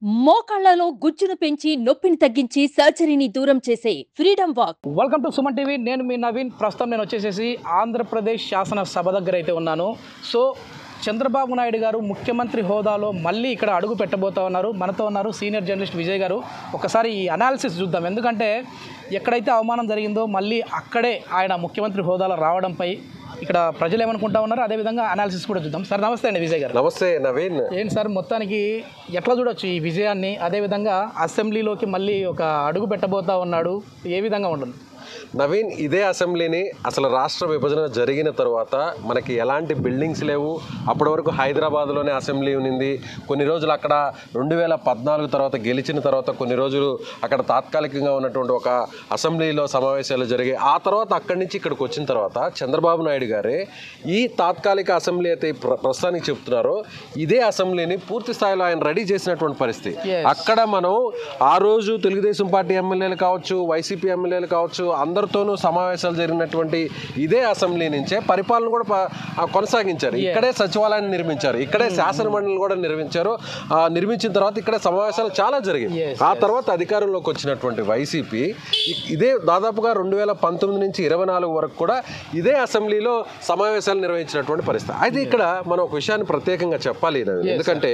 మోకాళ్లలో గుజ్జును పెంచి నొప్పిని తగ్గించి సర్జరీని దూరం చేసే freedom walk. Welcome to Suman TV. నేను మీ నవీన్. ప్రస్తుతం నేను వచ్చేసేసి ఆంధ్రప్రదేశ్ శాసనసభ దగ్గర అయితే ఉన్నాను. సో చంద్రబాబు నాయుడు గారు ముఖ్యమంత్రి హోదాలో మళ్ళీ ఇక్కడ అడుగు పెట్టబోతా ఉన్నారు. మనతో ఉన్నారు సీనియర్ జర్నలిస్ట్ విజయ్ గారు. ఒకసారి ఈ అనాలిసిస్ చూద్దాం. ఎందుకంటే ఎక్కడైతే అవమానం జరిగిందో మళ్ళీ అక్కడే ఆయన ముఖ్యమంత్రి హోదాలో రావడంపై ఇక్కడ ప్రజలు ఏమనుకుంటా ఉన్నారు, అదేవిధంగా అనాలిసిస్ కూడా చూద్దాం. సార్ నమస్తే అండి విజయ్ గారు. నమస్తే నవీన్. ఏంటి సార్ మొత్తానికి ఎట్లా చూడొచ్చు ఈ విజయాన్ని, అదేవిధంగా అసెంబ్లీలోకి మళ్ళీ ఒక అడుగు పెట్టబోతా ఉన్నాడు, ఏ విధంగా ఉంటుంది? నవీన్, ఇదే అసెంబ్లీని అసలు రాష్ట్ర విభజన జరిగిన తర్వాత మనకి ఎలాంటి బిల్డింగ్స్ లేవు. అప్పటి వరకు హైదరాబాద్లోనే అసెంబ్లీ ఉన్నింది. కొన్ని రోజులు అక్కడ 2014 తర్వాత గెలిచిన తర్వాత కొన్ని రోజులు అక్కడ తాత్కాలికంగా ఉన్నటువంటి ఒక అసెంబ్లీలో సమావేశాలు జరిగాయి. ఆ తర్వాత అక్కడి నుంచి ఇక్కడికి వచ్చిన తర్వాత చంద్రబాబు నాయుడు గారే ఈ తాత్కాలిక అసెంబ్లీ అయితే ప్రస్తుతానికి చెప్తున్నారో ఇదే అసెంబ్లీని పూర్తి స్థాయిలో ఆయన రెడీ చేసినటువంటి పరిస్థితి. అక్కడ మనం ఆ రోజు తెలుగుదేశం పార్టీ ఎమ్మెల్యేలు కావచ్చు, వైసీపీ ఎమ్మెల్యేలు కావచ్చు, అందరితోనూ సమావేశాలు జరిగినటువంటి ఇదే అసెంబ్లీ నుంచే పరిపాలన కూడా కొనసాగించారు. ఇక్కడే సచివాలయాన్ని నిర్మించారు, ఇక్కడే శాసన మండలిని కూడా నిర్మించారు. నిర్మించిన తర్వాత ఇక్కడే సమావేశాలు చాలా జరిగాయి. ఆ తర్వాత అధికారంలోకి వచ్చినటువంటి వైసీపీ ఇదే దాదాపుగా 2019 నుంచి 24 వరకు కూడా ఇదే అసెంబ్లీలో సమావేశాలు నిర్వహించినటువంటి పరిస్థితి. అయితే ఇక్కడ మనం ఒక విషయాన్ని ప్రత్యేకంగా చెప్పాలి. ఎందుకంటే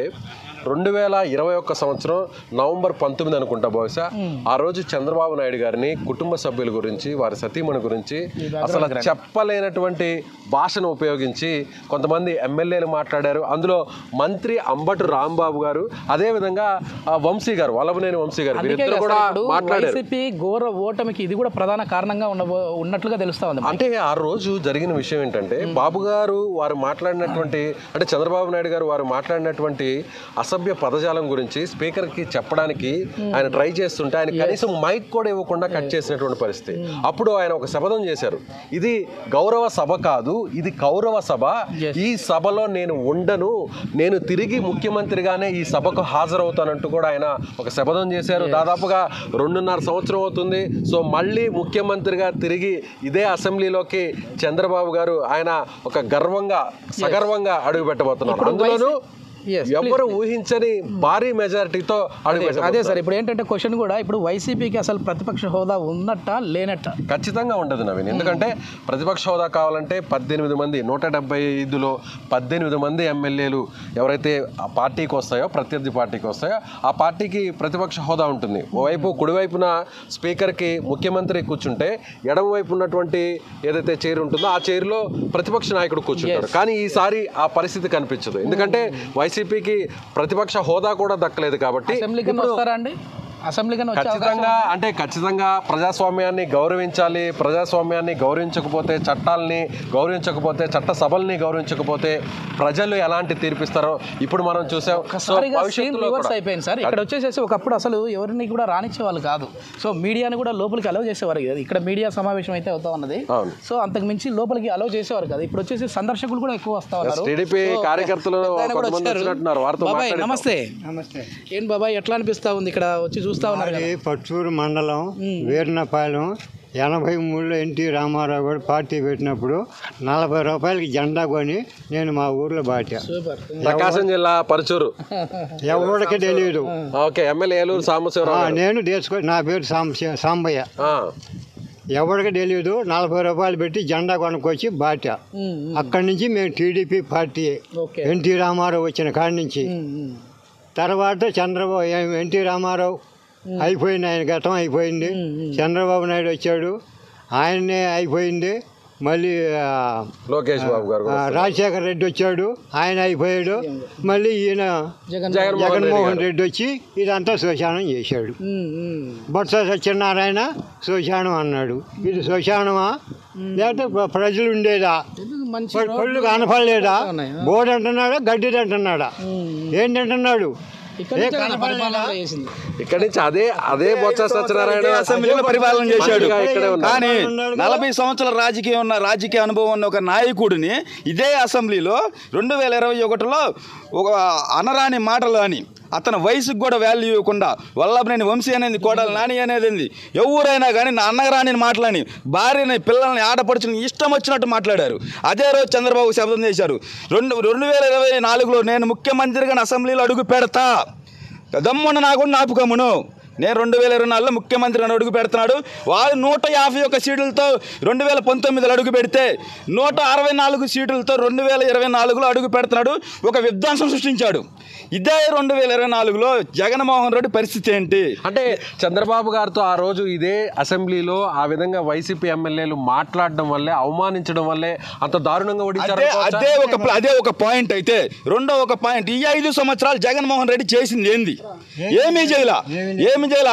2021 సంవత్సరం నవంబర్ 19 అనుకుంటా బహుశా, ఆ రోజు చంద్రబాబు నాయుడు గారిని కుటుంబ సభ్యుల గురించి, వారి సతీమణి గురించి అసలు చెప్పలేనటువంటి భాషను ఉపయోగించి కొంతమంది ఎమ్మెల్యేలు మాట్లాడారు. అందులో మంత్రి అంబటి రాంబాబు గారు, అదేవిధంగా వంశీ గారు, వల్లభనేని వంశీ గారు, వీరిద్దరు కూడా మాట్లాడారు. వైసీపీ ఘోర ఓటమికి ఇది కూడా ప్రధాన కారణంగా ఉన్నట్లుగా తెలుస్తా ఉంది. అంటే ఆ రోజు జరిగిన విషయం ఏంటంటే, బాబు గారు వారు మాట్లాడినటువంటి, అంటే చంద్రబాబు నాయుడు గారు వారు మాట్లాడినటువంటి అసభ్య పదజాలం గురించి స్పీకర్కి చెప్పడానికి ఆయన ట్రై చేస్తుంటే ఆయన కనీసం మైక్ కూడా ఇవ్వకుండా కట్ చేసినటువంటి పరిస్థితి. అప్పుడు ఆయన ఒక శపథం చేశారు, ఇది గౌరవ సభ కాదు, ఇది కౌరవ సభ, ఈ సభలో నేను ఉండను, నేను తిరిగి ముఖ్యమంత్రిగానే ఈ సభకు హాజరవుతానంటూ కూడా ఆయన ఒక శపథం చేశారు. దాదాపుగా 2.5 సంవత్సరం అవుతుంది. సో మళ్ళీ ముఖ్యమంత్రిగా తిరిగి ఇదే అసెంబ్లీలోకి చంద్రబాబు గారు ఆయన ఒక గర్వంగా సగర్వంగా అడుగు పెట్టబోతున్నారు. అందులోనూ ఎవరు ఊహించని భారీ మెజారిటీతో అదే సార్. ఇప్పుడు ఏంటంటే క్వశ్చన్ కూడా, ఇప్పుడు వైసీపీకి అసలు ప్రతిపక్ష హోదా ఉన్నట్ట లేనట్ట? ఖచ్చితంగా ఉండదు నవీన్. ఎందుకంటే ప్రతిపక్ష హోదా కావాలంటే 18 మంది 175లో 18 మంది ఎమ్మెల్యేలు ఎవరైతే ఆ పార్టీకి వస్తాయో, ప్రత్యర్థి పార్టీకి వస్తాయో, ఆ పార్టీకి ప్రతిపక్ష హోదా ఉంటుంది. ఓవైపు కుడివైపున స్పీకర్కి ముఖ్యమంత్రి కూర్చుంటే, ఎడమవైపు ఉన్నటువంటి ఏదైతే చైర్ ఉంటుందో ఆ చైర్లో ప్రతిపక్ష నాయకుడు కూర్చుంటాడు. కానీ ఈసారి ఆ పరిస్థితి కనిపించదు. ఎందుకంటే వైసీపీకి ప్రతిపక్ష హోదా కూడా దక్కలేదు. కాబట్టి ఖచ్చితంగా ప్రజాస్వామ్యాన్ని గౌరవించాలి. ప్రజాస్వామ్యాన్ని గౌరవించకపోతే, చట్టాలని గౌరవించకపోతే, చట్ట సభల్ని గౌరవించకపోతే ప్రజలు ఎలాంటి తీర్పిస్తారో ఇప్పుడు మనం చూసాం. అయిపోయింది సార్. ఇక్కడ వచ్చేసేసి ఒకప్పుడు అసలు ఎవరిని కూడా రానిచ్చేవాళ్ళు కాదు. సో మీడియాని కూడా లోపలికి అలౌ చేసేవారు కదా. ఇక్కడ మీడియా సమావేశం అయితే అవుతా ఉన్నది. సో అంతకు మించి లోపలికి అలౌ చేసేవారు కదా. ఇప్పుడు వచ్చేసి సందర్శకులు కూడా ఎక్కువ వస్తా ఉన్నారు. టీడీపీ కార్యకర్తలు నమస్తే. ఏం బాబాయ్, ఎట్లా అనిపిస్తా ఉంది ఇక్కడ వచ్చి చూస్తా ఉన్నారు? పట్టూరు మండలం వీర్నపాలెం 83లో ఎన్టీ రామారావు గారు పార్టీ పెట్టినప్పుడు 40 రూపాయలకి జెండా కొని నేను మా ఊర్లో బాటా. ప్రకాశం జిల్లా పరచూరు. ఎవరికి తెలియదు. నేను నా పేరు సాంబయ్య. ఎవరికి తెలియదు. 40 రూపాయలు పెట్టి జెండా కొనుక్కొచ్చి బాటా. అక్కడి నుంచి మేము టీడీపీ పార్టీ, ఎన్టీ రామారావు వచ్చిన కాడి నుంచి. తర్వాత ఎన్టీ రామారావు అయిపోయింది, ఆయన గతం అయిపోయింది. చంద్రబాబు నాయుడు వచ్చాడు, ఆయన్నే అయిపోయింది. మళ్ళీ లోకేష్ బాబు గారు, రాజశేఖర రెడ్డి వచ్చాడు, ఆయన అయిపోయాడు. మళ్ళీ ఈయన జగన్మోహన్ రెడ్డి వచ్చి ఇదంతా శ్మశానం చేశాడు. బొత్స సత్యనారాయణ శ్మశానం అన్నాడు. ఇది శ్మశానమా లేకపోతే ప్రజలు ఉండేదా? పళ్ళు కనపడలేదా? బోర్డు అంటున్నాడా, గడ్డి అంటున్నాడా, ఏంటంటున్నాడు? ఇక్కడ నుంచి అదే బొత్స సత్యనారాయణ అసెంబ్లీలో పరిపాలన చేశాడు. కానీ 40 సంవత్సరాల రాజకీయ అనుభవం ఉన్న ఒక నాయకుడిని ఇదే అసెంబ్లీలో 2021లో ఒక అనరాని మాటలు అని, అతని వయసుకు కూడా వాల్యూ ఇవ్వకుండా, వల్లభనేని వంశీ అనేది, కోడలు నాని అనేది, ఎవరైనా కానీ నా అన్నగారాని మాటలని, భార్యని, పిల్లల్ని, ఆడపడుచుని ఇష్టం వచ్చినట్టు మాట్లాడారు. అదే రోజు చంద్రబాబు శబ్దం చేశారు, 2024లో నేను ముఖ్యమంత్రిగా అసెంబ్లీలో అడుగు పెడతా, దమ్మున్న నాకు నాపుకమ్మును. నేను 2024లో ముఖ్యమంత్రి అడుగు పెడుతున్నాడు. వాళ్ళు 151 సీట్లతో 2019లో అడుగు పెడితే 164 సీట్లతో 2024లో అడుగు పెడుతున్నాడు. ఒక విధ్వంసం సృష్టించాడు. ఇదే 2024లో జగన్మోహన్ రెడ్డి పరిస్థితి ఏంటి అంటే చంద్రబాబు గారితో ఆ రోజు ఇదే అసెంబ్లీలో ఆ విధంగా వైసీపీ ఎమ్మెల్యేలు మాట్లాడడం వల్లే, అవమానించడం వల్లే అంత దారుణంగా ఓడించారు. అదే ఒక పాయింట్. అయితే రెండో ఒక పాయింట్, ఈ 5 సంవత్సరాలు జగన్మోహన్ రెడ్డి చేసింది ఏంది? ఏమీ చేయాల.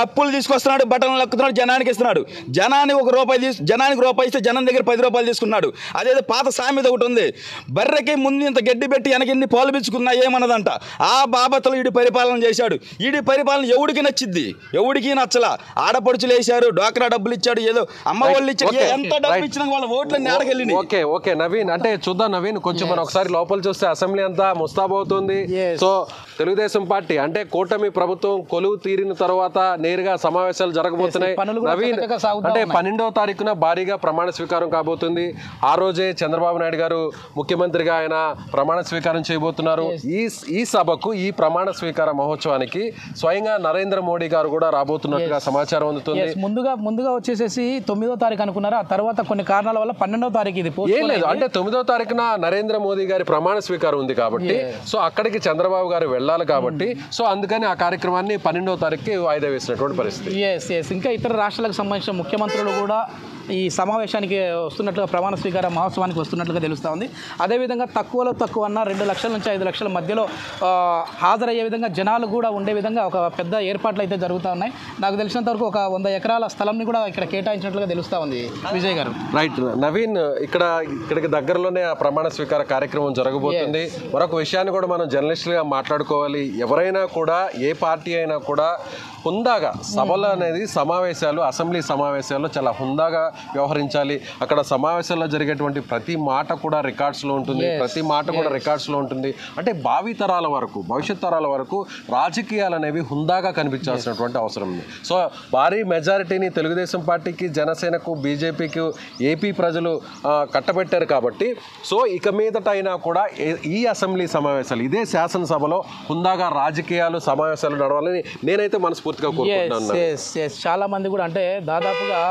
అప్పులు తీసుకొస్తున్నాడు, బట్టలు లక్కుతున్నాడు, జనానికి ఇస్తున్నాడు. జనానికి రూపాయి ఇస్తే జనం దగ్గర 10 రూపాయలు తీసుకున్నాడు. అదేదో పాత సామెత ఒకటి ఉంది, బర్రెకి ముందు ఇంత గడ్డి పెట్టి వెనకిన్ని పాలు పిచ్చుకున్నా ఏమన్నదంట. ఆ బాబతలు ఈడి పరిపాలన చేశాడు. ఈడి పరిపాలన ఎవడికి నచ్చిద్ది? ఎవడికి నచ్చలా. ఆడపడుచులు వేశారు, డోక్రా డబ్బులు ఇచ్చాడు, ఏదో అమ్మ వాళ్ళు ఇచ్చాడు. ఎంత డబ్బు ఇచ్చినా వాళ్ళ ఓట్లన్నీ ఆడకెళ్ళి. ఓకే నవీన్, అంటే చూద్దాం నవీన్, కొంచెం మనం ఒకసారి లోపల చూస్తే అసెంబ్లీ అంతా ముస్తాబవుతుంది. సో తెలుగుదేశం పార్టీ అంటే కూటమి ప్రభుత్వం కొలువు తీరిన తర్వాత నేరుగా సమావేశాలు జరగబోతున్నాయి. నవీన్, అంటే 12వ తారీఖున భారీగా ప్రమాణ స్వీకారం కాబోతుంది. ఆ రోజే చంద్రబాబు నాయుడు గారు ముఖ్యమంత్రిగా ఆయన ప్రమాణ స్వీకారం చేయబోతున్నారు. ఈ సభకు, ఈ ప్రమాణ స్వీకార మహోత్సవానికి స్వయంగా నరేంద్ర మోడీ గారు కూడా రాబోతున్నట్టుగా సమాచారం అందుతుంది. ముందుగా వచ్చేసేసి 9వ తారీఖు అనుకున్నారు. ఆ తర్వాత కొన్ని కారణాల వల్ల 12వ తారీఖు ఇది ఏం లేదు. అంటే 9వ తారీఖున నరేంద్ర మోదీ గారి ప్రమాణ స్వీకారం ఉంది కాబట్టి, సో అక్కడికి చంద్రబాబు గారు వెళ్ళాలి కాబట్టి, సో అందుకని ఆ కార్యక్రమాన్ని 12వ తారీఖుకి వాయిదా వేసినటువంటి పరిస్థితి. ఇంకా ఇతర రాష్ట్రాలకు సంబంధించిన ముఖ్యమంత్రులు కూడా ఈ సమావేశానికి వస్తున్నట్లుగా, ప్రమాణ స్వీకార మహోత్సవానికి వస్తున్నట్లుగా తెలుస్తూ ఉంది. అదేవిధంగా తక్కువలో తక్కువ అన్న 2 లక్షల నుంచి 5 లక్షల మధ్యలో హాజరయ్యే విధంగా జనాలు కూడా ఉండే విధంగా ఒక పెద్ద ఏర్పాట్లు అయితే జరుగుతూ ఉన్నాయి. నాకు తెలిసినంత వరకు ఒక 100 ఎకరాల స్థలంని కూడా ఇక్కడ కేటాయించినట్లుగా తెలుస్తూ ఉంది విజయ్ గారు. రైట్ నవీన్, ఇక్కడికి దగ్గరలోనే ఆ ప్రమాణ స్వీకార కార్యక్రమం జరగబోతుంది. మరొక విషయాన్ని కూడా మనం జర్నలిస్టులుగా మాట్లాడుకోవాలి. ఎవరైనా కూడా, ఏ పార్టీ అయినా కూడా హుందాగా సభలు అనేది సమావేశాలు, అసెంబ్లీ సమావేశాల్లో చాలా హుందాగా వ్యవహరించాలి. అక్కడ సమావేశాల్లో జరిగేటువంటి ప్రతి మాట కూడా రికార్డ్స్లో ఉంటుంది. అంటే భావితరాల వరకు, భవిష్యత్ తరాల వరకు రాజకీయాలు అనేవి హుందాగా కనిపించాల్సినటువంటి అవసరం ఉంది. సో భారీ మెజారిటీని తెలుగుదేశం పార్టీకి, జనసేనకు, బీజేపీకి ఏపీ ప్రజలు కట్టబెట్టారు కాబట్టి, సో ఇక మీదట అయినా కూడా ఈ అసెంబ్లీ సమావేశాలు, ఇదే శాసనసభలో హుందాగా రాజకీయాలు, సమావేశాలు నడవాలని నేనైతే మనస్ఫూర్తిగా కోరుకుంటున్నాను. చాలా మంది కూడా, అంటే దాదాపుగా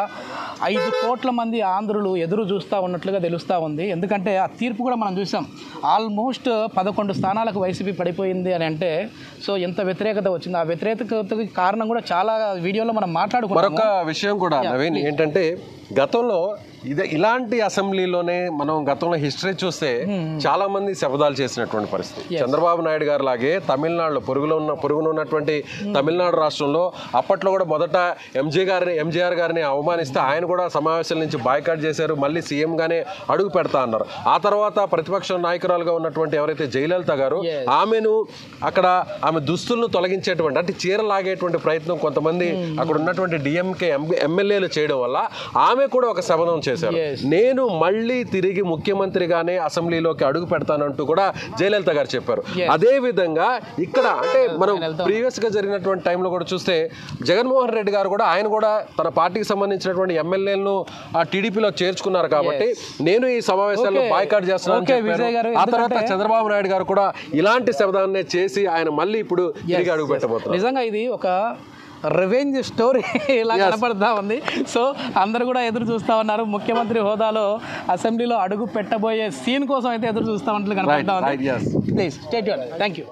5 కోట్ల మంది ఆంధ్రులు ఎదురు చూస్తూ ఉన్నట్లుగా తెలుస్తూ ఉంది. ఎందుకంటే ఆ తీర్పు కూడా మనం చూసాం. ఆల్మోస్ట్ 11 స్థానాలకు వైసీపీ పడిపోయింది అని అంటే, సో ఎంత వ్యతిరేకత వచ్చింది. ఆ వ్యతిరేకతకి కారణం కూడా చాలా వీడియోలో మనం మాట్లాడుకున్నాం. మరొక విషయం కూడా నవీన్ ఏంటంటే, గతంలో ఇలాంటి అసెంబ్లీలోనే మనం గతంలో హిస్టరీ చూస్తే చాలా మంది శపథాలు చేసినటువంటి పరిస్థితి. చంద్రబాబు నాయుడు గారు లాగే తమిళనాడులో పొరుగున ఉన్నటువంటి తమిళనాడు రాష్ట్రంలో అప్పట్లో కూడా మొదట ఎంజీఆర్ గారిని అవమానిస్తే ఆయన కూడా సమావేశాల నుంచి బాయ్కాట్ చేశారు. మళ్ళీ సీఎంగానే అడుగు పెడతా అన్నారు. ఆ తర్వాత ప్రతిపక్ష నాయకురాలుగా ఉన్నటువంటి ఎవరైతే జయలలిత గారు, ఆమె దుస్తులను తొలగించేటువంటి, అంటే చీర లాగేటువంటి ప్రయత్నం కొంతమంది అక్కడ ఉన్నటువంటి డిఎంకే ఎమ్మెల్యేలు చేయడం వల్ల ఆమె కూడా ఒక శపథం చేశారు. నేను మళ్ళీ తిరిగి ముఖ్యమంత్రిగానే అసెంబ్లీలోకి అడుగు పెడతానంటూ కూడా జయలలిత గారు చెప్పారు. అదే విధంగా ఇక్కడ, అంటే మనం ప్రీవియస్ గా జరిగినటువంటి టైంలో కూడా చూస్తే జగన్మోహన్ రెడ్డి గారు కూడా, ఆయన కూడా తన పార్టీకి సంబంధించినటువంటి ఎమ్మెల్యేలను ఆ టీడీపీలో చేర్చుకున్నారు కాబట్టి నేను ఈ సమావేశాల్లో బాయ్కాట్ చేస్తున్నాను. ఆ తర్వాత చంద్రబాబు నాయుడు గారు కూడా ఇలాంటి శబ్దాన్నే చేసి ఆయన మళ్ళీ ఇప్పుడు తిరిగి అడుగు పెట్టబోతున్నారు. నిజంగా ఇది ఒక రివెంజ్ స్టోరీ ఇలా కనపడతా ఉంది. సో అందరూ కూడా ఎదురు చూస్తూ ఉన్నారు. ముఖ్యమంత్రి హోదాలో అసెంబ్లీలో అడుగు పెట్టబోయే సీన్ కోసం అయితే ఎదురు చూస్తూ ఉన్నట్లు కనపడతా ఉంది. Please stay tuned. Thank you.